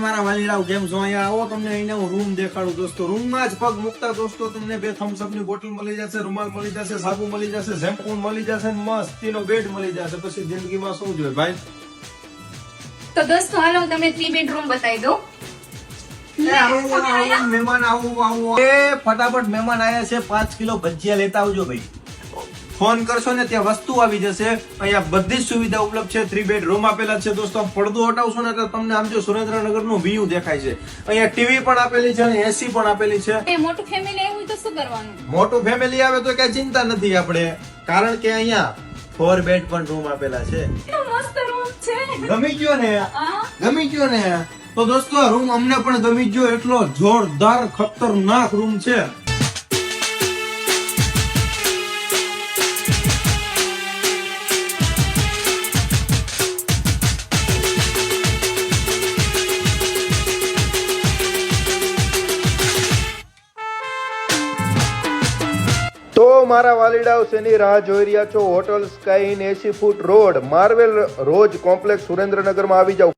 મારા વાલીડાઓ કેમ છો? અહીંયા આવો, તમને અહીંયા હું રૂમ દેખાડું દોસ્તો. રૂમમાં જ પગ મૂકતા દોસ્તો તમને બે થમ્સઅપ ની બોટલ મળી જશે, રૂમાલ મળી જશે, સાબુ મળી જશે, શેમ્પૂ મળી જશે, મસ્તીનો બેડ મળી જશે. પછી જિંદગીમાં શું જોઈએ ભાઈ? તો દોસ્તો હાલો હું તમને 3 બેડરૂમ બતાવી દઉં. મહેમાન આવું ફટાફટ મહેમાન આયા છે. 5 કિલો ભજીયા લેતા આવજો ભાઈ. ફોન કરશો ને ત્યાં વસ્તુ આવી જશે. અહીંયા બધી જ સુવિધા ઉપલબ્ધ છે. 3 બેડરૂમ આપેલા છે દોસ્તો. પડદો હટાવશો ને એટલે તમને આમ જો સુરેન્દ્રનગર નું વ્યૂ દેખાય છે. અહીંયા ટીવી પણ આપેલી છે અને એસી પણ આપેલી છે. એ મોટું ફેમિલી આવ્યું હોય તો શું કરવાનું? મોટું ફેમિલી આવે તો કઈ ચિંતા નથી આપણે, કારણ કે અહીંયા 4 બેડ પણ રૂમ આપેલા છે. મસ્ત રૂમ છે. ગમી ગયો ને? હા. ગમી ગયો ને? તો દોસ્તો આ રૂમ અમને પણ ગમી ગયો. એટલો જોરદાર ખતરનાક રૂમ છે. તો મારા વાલીડાઓ શેની રાહ જોઈ રહ્યા છો? Hotel sky in 80 foot road, Marvel રોજ કોમ્પ્લેક્સ, સુરેન્દ્રનગરમાં આવી જાવ.